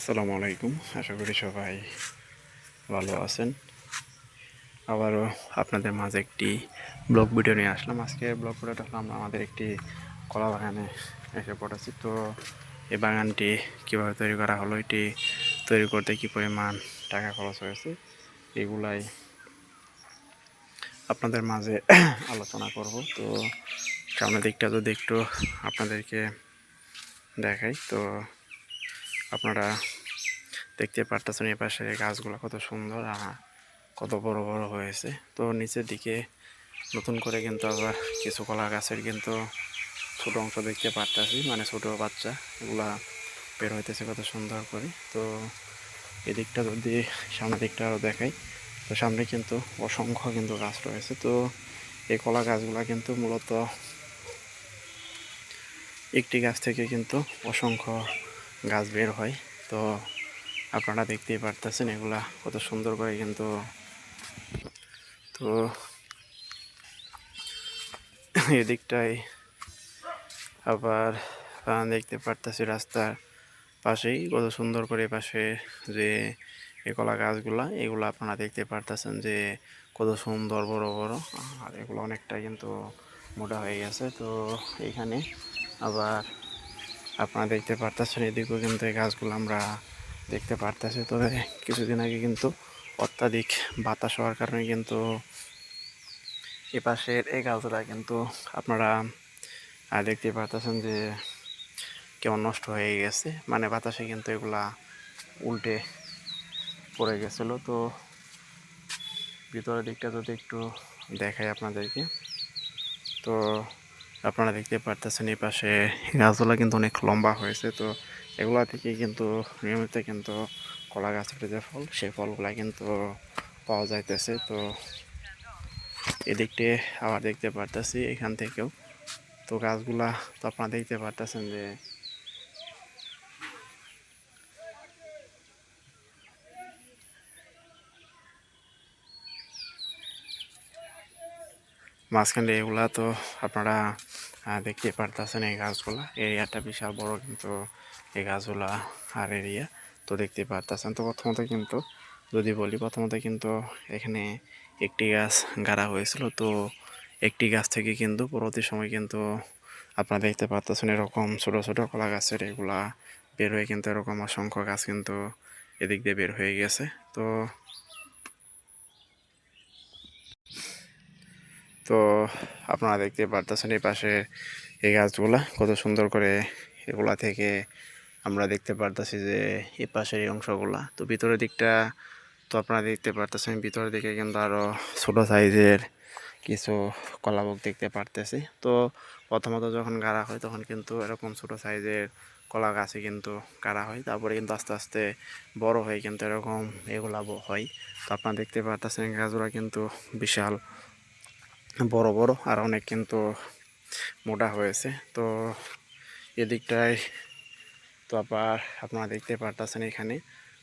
আসসালামু আলাইকুম। আশা করি সবাই ভালো আছেন। আবারও আপনাদের মাঝে একটি ব্লগ ভিডিও নিয়ে আসলাম। আজকে ব্লগ ভিডিওটা হলো আমরা আমাদের একটি কলা বাগানে এসে পড়েছি। তো এই বাগানটি কীভাবে তৈরি করা হলো, এটি তৈরি করতে কী পরিমাণ টাকা খরচ হয়েছে, এগুলাই আপনাদের মাঝে আলোচনা করব। তো সামনের দিকটা যদি একটু আপনাদেরকে দেখাই, তো আপনারা দেখতে পারতেছেন এই পাশে গাছগুলো কত সুন্দর আর কত বড় বড় হয়েছে। তো নিচের দিকে নতুন করে কিন্তু আবার কিছু কলা গাছের কিন্তু ছোটো অংশ দেখতে পারতেছি, মানে ছোটো বাচ্চা এগুলা বের হইতেছে কত সুন্দর করে। তো এদিকটা যদি সামনের দিকটা আরও দেখাই, তো সামনে কিন্তু অসংখ্য কিন্তু গাছ রয়েছে। তো এই কলা গাছগুলা কিন্তু মূলত একটি গাছ থেকে কিন্তু অসংখ্য গাছ বের হয়। তো আপনারা দেখতেই পারতেছেন এগুলা কত সুন্দর করে কিন্তু। তো এদিকটায় আবার দেখতে পারতেছি রাস্তার পাশেই কত সুন্দর করে পাশে যে এই কলা গাছগুলা, এগুলো আপনারা দেখতে পারতেছেন যে কত সুন্দর বড় বড়, আর এগুলো অনেকটা কিন্তু মোটা হয়ে গেছে। তো এইখানে আবার আপনারা দেখতে পারতেছেন এদিকেও কিন্তু এই গাছগুলো আমরা দেখতে পারতেছি। তবে কিছুদিন আগে কিন্তু অত্যাধিক বাতাস হওয়ার কারণে কিন্তু এ পাশের এই গাছগুলা কিন্তু আপনারা দেখতে পারতেছেন যে কেমন নষ্ট হয়ে গেছে, মানে বাতাসে কিন্তু এগুলা উল্টে পড়ে গেছিলো। তো ভিতরের দিকটা যদি একটু দেখাই আপনাদেরকে, তো আপনারা দেখতে পারতেছেন এই পাশে গাছগুলা কিন্তু অনেক লম্বা হয়েছে। তো এগুলা থেকে কিন্তু নিয়মিত কিন্তু কলা গাছের যে ফল, সেই ফলগুলা কিন্তু পাওয়া যাইতেছে। তো এদিকটে আবার দেখতে পারতেছি এখান থেকেও তো গাছগুলা, তো আপনারা দেখতে পারতেছেন যে মাঝখানে এগুলা, তো আপনারা দেখতে পারতেছেন এই গাছগুলা, এরিয়াটা বিশাল বড় কিন্তু এই গাছগুলা আর এরিয়া। তো দেখতে পারতেছেন। তো প্রথমত কিন্তু যদি বলি, প্রথমত কিন্তু এখানে একটি গাছ গাড়া হয়েছিল। তো একটি গাছ থেকে কিন্তু পরবর্তী সময় কিন্তু আপনারা দেখতে পারতেছেন এরকম ছোট ছোট কলা গাছের এগুলা বের হয়ে কিন্তু এরকম অসংখ্য গাছ কিন্তু এদিক দিয়ে বের হয়ে গেছে। তো তো আপনারা দেখতে পারতেছেন এই পাশে এই গাছগুলা কত সুন্দর করে, এগুলা থেকে আমরা দেখতে পারতেছি যে এই পাশের এই অংশগুলা। তো ভিতরের দিকটা তো আপনারা দেখতে পারতেছেন, ভিতরের দিকে কিন্তু আরও ছোটো সাইজের কিছু কলাভোগ দেখতে পারতেছি। তো প্রথমত যখন গাড়া হয় তখন কিন্তু এরকম ছোটো সাইজের কলা গাছে কিন্তু গাড়া হয়, তারপরে কিন্তু আস্তে আস্তে বড় হয়ে কিন্তু এরকম এগুলা হয়। তো আপনারা দেখতে পারতেছেন গাছগুলা কিন্তু বিশাল বড় বড় আর অনেক কিন্তু মোটা হয়েছে। তো এদিকটায় তো আবার আপনারা দেখতে পারতেছেন এখানে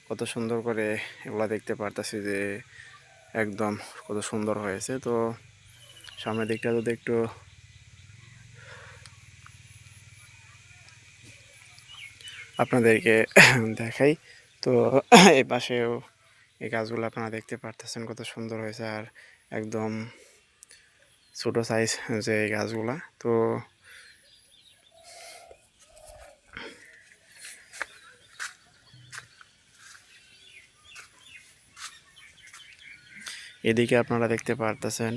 কত সুন্দর করে এগুলা দেখতে পারতেছি যে একদম কত সুন্দর হয়েছে। তো সামনের দিকটা যদি একটু আপনাদেরকে দেখাই, তো এই পাশেও এই গাছগুলো আপনারা দেখতে পারতেছেন কত সুন্দর হয়েছে আর একদম ছোটো সাইজ যে এই গাছগুলা। তো এদিকে আপনারা দেখতে পারতেছেন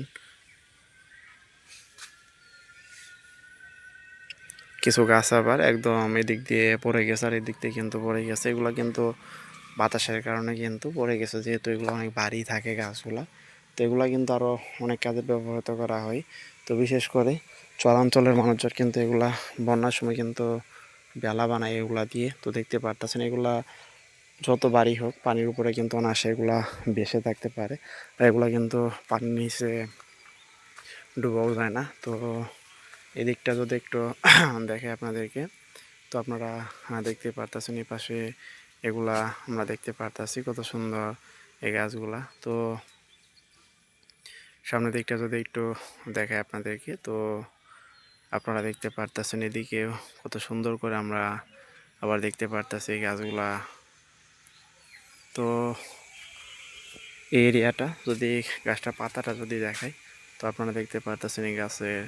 কিছু গাছ আবার একদম এদিক দিয়ে পড়ে গেছে আর এদিক দিয়ে কিন্তু পড়ে গেছে। এগুলো কিন্তু বাতাসের কারণে কিন্তু পড়ে গেছে, যেহেতু এগুলো অনেক ভারী থাকে গাছগুলা। তো এগুলো কিন্তু আরও অনেক কাজে ব্যবহৃত করা হয়। তো বিশেষ করে চরাঞ্চলের মানুষজন কিন্তু এগুলা বন্যার সময় কিন্তু বেলা বানায় এগুলা দিয়ে। তো দেখতে পারতেছেন এগুলা যত বাড়ি হোক পানির উপরে কিন্তু অনায়াসে এগুলা ভেসে থাকতে পারে, আর এগুলা কিন্তু পানির নিচে ডুবাও যায় না। তো এদিকটা যদি একটু দেখে আপনাদেরকে, তো আপনারা দেখতে পারতেছেন এই পাশে এগুলা আমরা দেখতে পারতেছি কত সুন্দর এই গাছগুলা। তো সামনের দিকটা যদি একটু দেখে আপনাদেরকে, তো আপনারা দেখতে পারতেছেন এদিকে কত সুন্দর করে আমরা আবার দেখতে পারতেছি এই গাছগুলা তো এই এরিয়াটা যদি গাছটা পাতাটা যদি দেখাই, তো আপনারা দেখতে পারতেছেন এই গাছের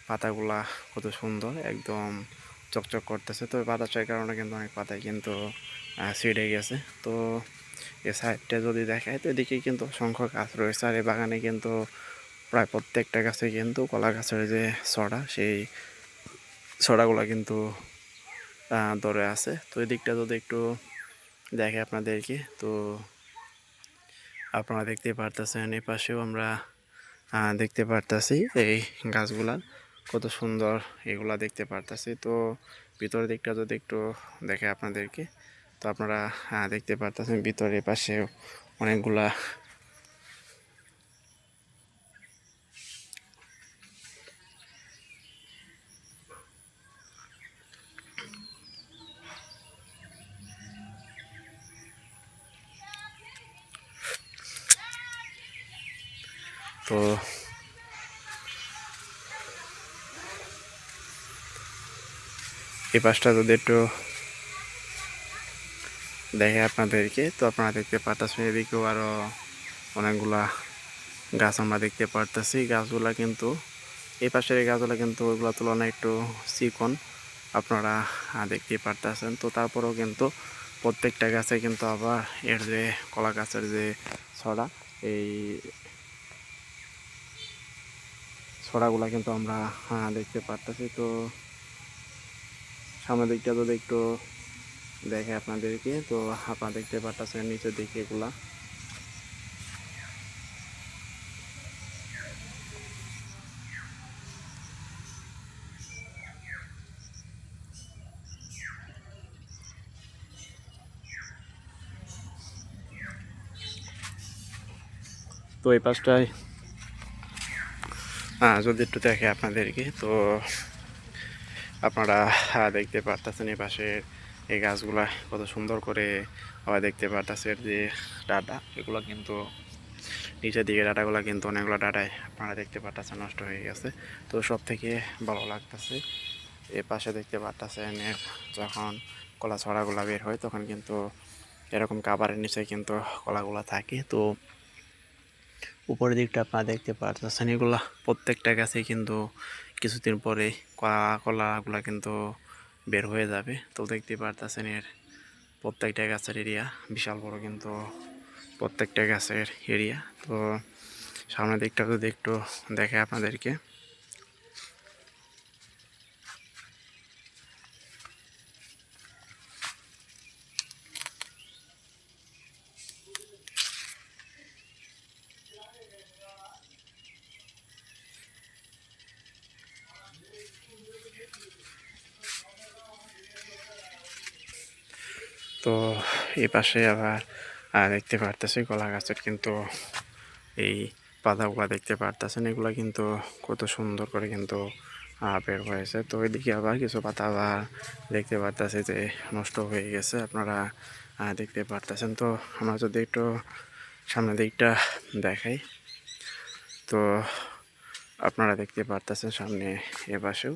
পাতাগুলা কত সুন্দর, একদম চকচক করতেছে। তো বাতাসের কারণে কিন্তু অনেক পাতায় কিন্তু ছিঁড়ে গেছে। তো এ সাইডটা যদি দেখায়, তো এদিকে কিন্তু অসংখ্য গাছ রয়েছে। আর এই বাগানে কিন্তু প্রায় প্রত্যেকটা গাছে কিন্তু কলা গাছের যে ছড়া, সেই ছড়াগুলো কিন্তু ধরে আছে। তো এই দিকটা যদি একটু দেখে আপনাদেরকে, তো আপনারা দেখতে পারতেছেন এই পাশেও আমরা দেখতে পারতাছি এই গাছগুলা কত সুন্দর, এগুলা দেখতে পারতাছি। তো ভিতরের দিকটা যদি একটু দেখে আপনাদেরকে, তো আপনারা দেখতে পারতেছেন ভিতরের পাশে অনেকগুলা তো এই পাশটা যদি একটু দেখে আপনাদেরকে, তো আপনারা দেখতে পারতেছেন এদিকেও আরও অনেকগুলা গাছ আমরা দেখতে পারতেছি। গাছগুলা কিন্তু এই পাশের এই গাছগুলা কিন্তু ওইগুলো তুলনায় একটু চিকন, আপনারা দেখতেই পারতেছেন। তো তারপরেও কিন্তু প্রত্যেকটা গাছে কিন্তু আবার এর যে কলা গাছের যে ছড়া, এই ছড়াগুলা কিন্তু আমরা দেখতে পারতেছি। তো সামনের দিকটা যদি একটু দেখে আপনাদেরকে, তো আপনারা দেখতে পারতেছেন নিচের দিকে এগুলা। তো এই পাশটায় যদি একটু দেখে আপনাদেরকে, তো আপনারা দেখতে পারতেছেন এই পাশে এই গাছগুলা কত সুন্দর করে আবার দেখতে পারতেছেন যে ডাটা, এগুলো কিন্তু নিচের দিকে ডাটাগুলো কিন্তু অনেকগুলো ডাটায় আপনারা দেখতে পারতেছেন নষ্ট হয়ে গেছে। তো সব থেকে ভালো লাগতেছে এ পাশে দেখতে পারতেছেন যখন কলা ছড়াগুলা বের হয়, তখন কিন্তু এরকম কাবারের নিচে কিন্তু কলাগুলা থাকে। তো উপরের দিকটা আপনারা দেখতে পারতেছেন এগুলা প্রত্যেকটা গাছে কিন্তু কিছুদিন পরে কলাগুলা কিন্তু বের হয়ে যাবে। তো দেখতে পারতেছেন এর প্রত্যেকটা গাছের এরিয়া বিশাল বড়, কিন্তু প্রত্যেকটা গাছের এরিয়া। তো সামনের দিকটা যদি একটু দেখে আপনাদেরকে, তো এই পাশে আবার দেখতে পারতেছি কলা গাছের কিন্তু এই পাতাগুলা দেখতে পারতেছেন, এগুলা কিন্তু কত সুন্দর করে কিন্তু বের হয়েছে। তো এদিকে আবার কিছু পাতা আবার দেখতে পারতেছে যে নষ্ট হয়ে গেছে, আপনারা দেখতে পারতেছেন। তো আমরা যদি একটু সামনের দিকটা দেখাই, তো আপনারা দেখতে পারতেছেন সামনে এ পাশেও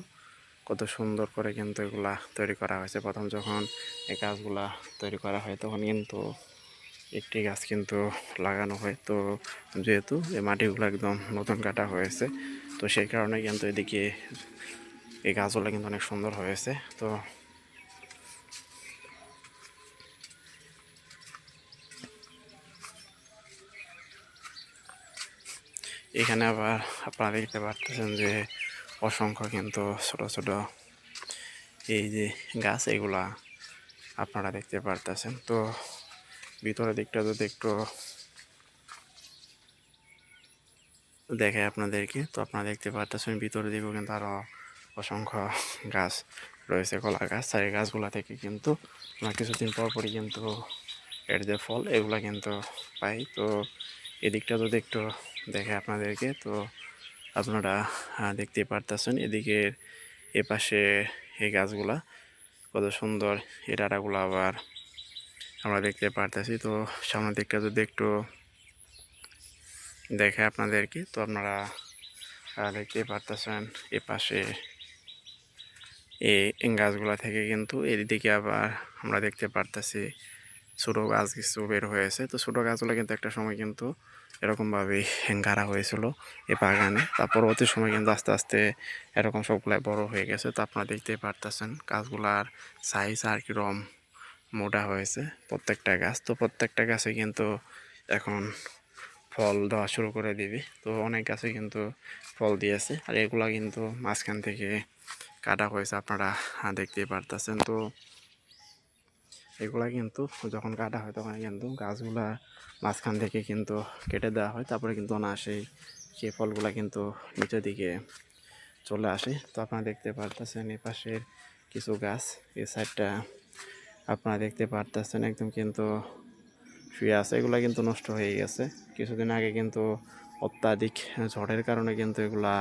কত সুন্দর করে কিন্তু এগুলা তৈরি করা হয়েছে। প্রথম যখন এই গাছগুলা তৈরি করা হয়, তখন কিন্তু একটি গাছ কিন্তু লাগানো হয়। তো যেহেতু এই মাটিগুলো একদম নতুন কাটা হয়েছে, তো সেই কারণে কিন্তু এদিকে এই গাছগুলো কিন্তু অনেক সুন্দর হয়েছে। তো এখানে আবার আপনারা দেখতে পারতেছেন যে অসংখ্য কিন্তু ছোট ছোট এই যে গাছ, এগুলা আপনারা দেখতে পারতেছেন। তো ভিতরের দিকটা যদি একটু দেখে আপনাদেরকে, তো আপনারা দেখতে পারতেছেন ভিতরের দিকেও কিন্তু আরও অসংখ্য গাছ রয়েছে, কলা গাছ। আর এই গাছগুলা থেকে কিন্তু আমরা কিছুদিন পর পরই কিন্তু এর যে ফল, এগুলা কিন্তু পাই। তো এদিকটা যদি একটু দেখে আপনাদেরকে, তো আপনারা দেখতেই পারতেছেন এদিকে এ পাশে এই গাছগুলা কত সুন্দর, এই ডাটাগুলো আবার আমরা দেখতে পারতেছি। তো সামনের দিকটা যদি একটু দেখে আপনাদেরকে, তো আপনারা দেখতেই পারতেছেন এ পাশে এই গাছগুলা থেকে কিন্তু এদিকে আবার আমরা দেখতে পারতেছি ছোটো গাছ কিছু বের হয়েছে। তো ছোটো গাছগুলো কিন্তু একটা সময় কিন্তু এরকমভাবেই গাড়া হয়েছিল এই বাগানে। তার পরবর্তী সময় কিন্তু আস্তে আস্তে এরকম সবগুলাই বড় হয়ে গেছে। তো আপনারা দেখতেই পারতেছেন গাছগুলার সাইজ আর কিরকম মোটা হয়েছে প্রত্যেকটা গাছ। তো প্রত্যেকটা গাছে কিন্তু এখন ফল দেওয়া শুরু করে দিবে। তো অনেক গাছে কিন্তু ফল দিয়েছে, আর এগুলা কিন্তু মাঝখান থেকে কাটা হয়েছে, আপনারা দেখতেই পারতেছেন। তো এগুলা কিন্তু যখন কাটা হয় তখন কিন্তু গাছগুলা মাঝখান থেকে কিন্তু কেটে দেওয়া হয়, তারপরে কিন্তু অনায়াসেই সেই ফলগুলা কিন্তু নিচের দিকে চলে আসে। তো আপনারা দেখতে পারতেছেন এই পাশের কিছু গাছ, এই সাইডটা আপনারা দেখতে পারতেছেন একদম কিন্তু শুয়ে আছে। এগুলা কিন্তু নষ্ট হয়ে গেছে কিছুদিন আগে, কিন্তু অত্যাধিক ঝড়ের কারণে কিন্তু এগুলা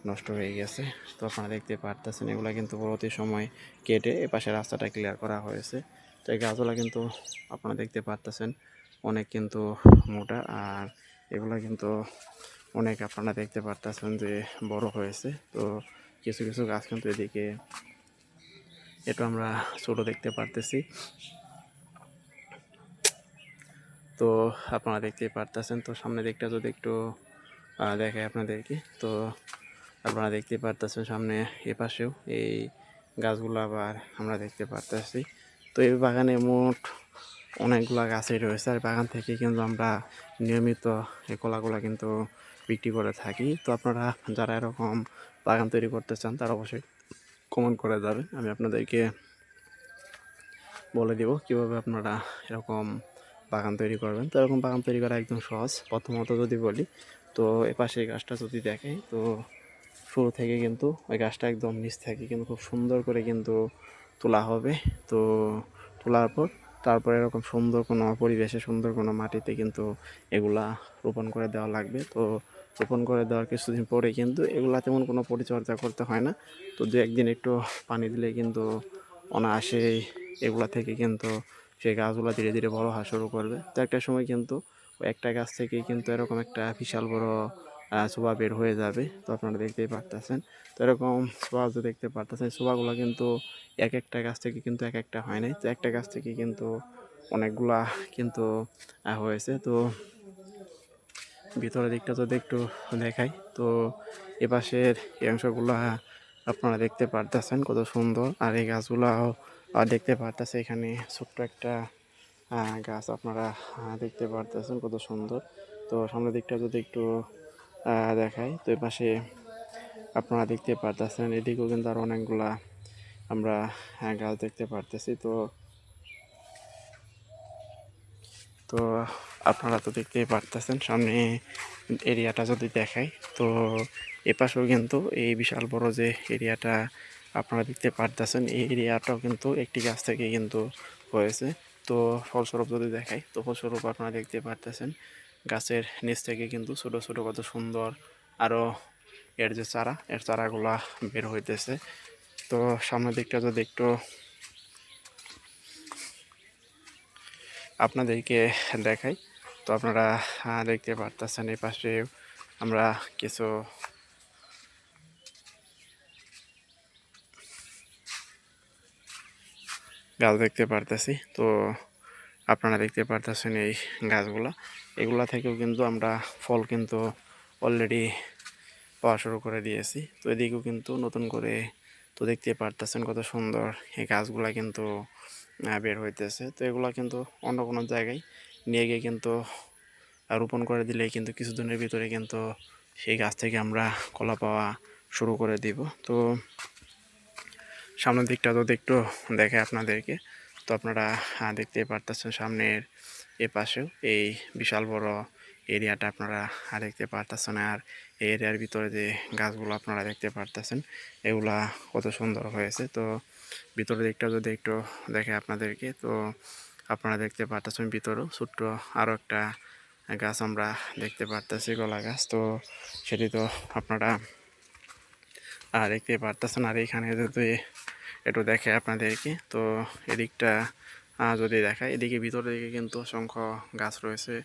নষ্ট হয়ে গেছে। তো আপনারা দেখতে পারতেছেন এগুলা কিন্তু পরবর্তী সময় কেটে এপাশে রাস্তাটা ক্লিয়ার করা হয়েছে। তো এই গাছগুলা কিন্তু আপনারা দেখতে পারতেছেন অনেক কিন্তু মোটা, আর এগুলা কিন্তু অনেক আপনারা দেখতে পারতেছেন যে বড় হয়েছে। তো কিছু কিছু গাছ কিন্তু এদিকে একটু আমরা ছোট দেখতে পারতেছি। তো আপনারা দেখতেই পারতেছেন। তো সামনের দিকটা যদি একটু দেখাই আপনাদেরকে, তো আপনারা দেখতে পারতেছেন সামনে এপাশেও এই গাছগুলো আবার আমরা দেখতে পারতেছি। তো এই বাগানে মোট অনেকগুলা গাছই রয়েছে, আর বাগান থেকে কিন্তু আমরা নিয়মিত এই কলাগুলো কিন্তু বিক্রি করে থাকি। তো আপনারা যারা এরকম বাগান তৈরি করতে চান তারা অবশ্যই কমেন্ট করে যাবেন, আমি আপনাদেরকে বলে দেব কীভাবে আপনারা এরকম বাগান তৈরি করবেন। তো এরকম বাগান তৈরি করা একদম সহজ। প্রথমত যদি বলি, তো এপাশে এই গাছটা যদি দেখে, তো শুরু থেকে কিন্তু ওই গাছটা একদম নিচ থেকে কিন্তু খুব সুন্দর করে কিন্তু তোলা হবে। তো তোলার পর তারপরে এরকম সুন্দর কোনো পরিবেশে সুন্দর কোনো মাটিতে কিন্তু এগুলা রোপণ করে দেওয়া লাগবে। তো রোপণ করে দেওয়ার কিছুদিন পরে কিন্তু এগুলা তেমন কোনো পরিচর্যা করতে হয় না। তো দু একদিন একটু পানি দিলে কিন্তু অনায়াসেই এগুলা থেকে কিন্তু সেই গাছগুলো ধীরে ধীরে বড় হওয়া শুরু করবে। তো একটা সময় কিন্তু একটা গাছ থেকে কিন্তু এরকম একটা বিশাল বড় শোভা বের হয়ে যাবে। তো আপনারা দেখতেই পারতেছেন। তো এরকম শোভা যে দেখতে পারতেছেন, শোভাগুলো কিন্তু এক একটা গাছ থেকে কিন্তু এক একটা হয় নাই। তো একটা গাছ থেকে কিন্তু অনেকগুলা কিন্তু হয়েছে। তো ভিতরের দিকটা যদি একটু দেখাই, তো এপাশের এই অংশগুলা আপনারা দেখতে পারতেছেন কত সুন্দর, আর এই গাছগুলাও দেখতে পারতেছে। এখানে ছোট্ট একটা গাছ আপনারা দেখতে পারতেছেন কত সুন্দর। তো সামনের দিকটা যদি একটু দেখাই, তো এপাশে আপনারা দেখতে পারতেছেন এদিকেও কিন্তু আরও অনেকগুলা আমরা গাছ দেখতে পারতেছি। তো তো আপনারা তো দেখতেই পারতেছেন সামনে এরিয়াটা যদি দেখাই, তো এপাশেও কিন্তু এই বিশাল বড় যে এরিয়াটা আপনারা দেখতে পারতেছেন, এই এরিয়াটাও কিন্তু একটি গাছ থেকে কিন্তু হয়েছে। তো ফলস্বরূপ যদি দেখাই, তো ফলস্বরূপ আপনারা দেখতে পারতেছেন গাছের নিচ থেকে কিন্তু ছোট ছোট কত সুন্দর আরও এর যে চারা, এর চারাগুলা বের হইতেছে। তো সামনের দিকটা যদি একটু আপনাদেরকে দেখাই, তো আপনারা দেখতে পারতেছেন এই পাশে আমরা কিছু গাছ দেখতে পারতেছি। তো আপনারা দেখতে পারতেছেন এই গাছগুলা, এগুলা থেকেও কিন্তু আমরা ফল কিন্তু অলরেডি পাওয়া শুরু করে দিয়েছি। তো এদিকেও কিন্তু নতুন করে তো দেখতে পারতেছেন কত সুন্দর এই গাছগুলা কিন্তু বের হইতেছে। তো এগুলা কিন্তু অন্য কোনো জায়গায় নিয়ে গিয়ে কিন্তু রোপণ করে দিলে কিন্তু কিছুদিনের ভিতরে কিন্তু সেই গাছ থেকে আমরা কলা পাওয়া শুরু করে দিব। তো সামনের দিকটা যদি একটু দেখে আপনাদেরকে, তো আপনারা দেখতেই পারতেছেন সামনের এ পাশেও এই বিশাল বড় এরিয়াটা আপনারা দেখতে পারতেছেন। আর এই এরিয়ার ভিতরে যে গাছগুলো আপনারা দেখতে পারতেছেন এগুলা কত সুন্দর হয়েছে। তো ভিতরের দিকটা যদি একটু দেখে আপনাদেরকে, তো আপনারা দেখতে পারতেছেন ভিতরেও ছোট্ট আরও একটা গাছ আমরা দেখতে পারতেছি, কলা গাছ। তো সেটি তো আপনারা দেখতে পারতেছেন। আর এখানে যদি একটু দেখে আপনাদেরকে, তো এদিকটা যদি দেখায়, এদিকে ভিতরের দিকে কিন্তু অসংখ্য গাছ রয়েছে।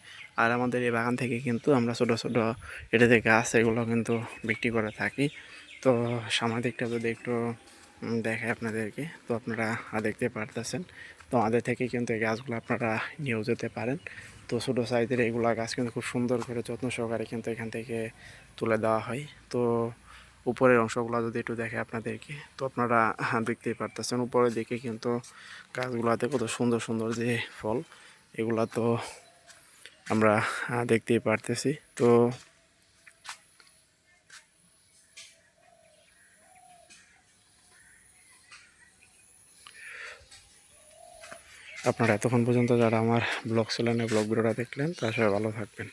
আর আমাদের এই বাগান থেকে কিন্তু আমরা ছোটো ছোটো এটা যে গাছ এগুলো কিন্তু বিক্রি করে থাকি। তো সামনের দিকটা যদি একটু দেখায় আপনাদেরকে, তো আপনারা দেখতে পারতেছেন। তো তো আমাদের থেকে কিন্তু এই গাছগুলো আপনারা নিয়েও যেতে পারেন। তো ছোটো সাইজের এইগুলা গাছ কিন্তু খুব সুন্দর করে যত্ন সহকারে কিন্তু এখান থেকে তুলে দেওয়া হয়। তো উপরের অংশগুলো যদি একটু দেখে আপনাদেরকে, তো আপনারা দেখতেই পারতেছেন উপরের দিকে কিন্তু গাছগুলাতে কত সুন্দর সুন্দর যে ফল, এগুলা তো আমরা দেখতেই পারতেছি। তো আপনারা এতক্ষণ পর্যন্ত যারা আমার ব্লগ চ্যানেলে ব্লগ ভিডিওটা দেখলেন, তারা সবাই ভালো থাকবেন।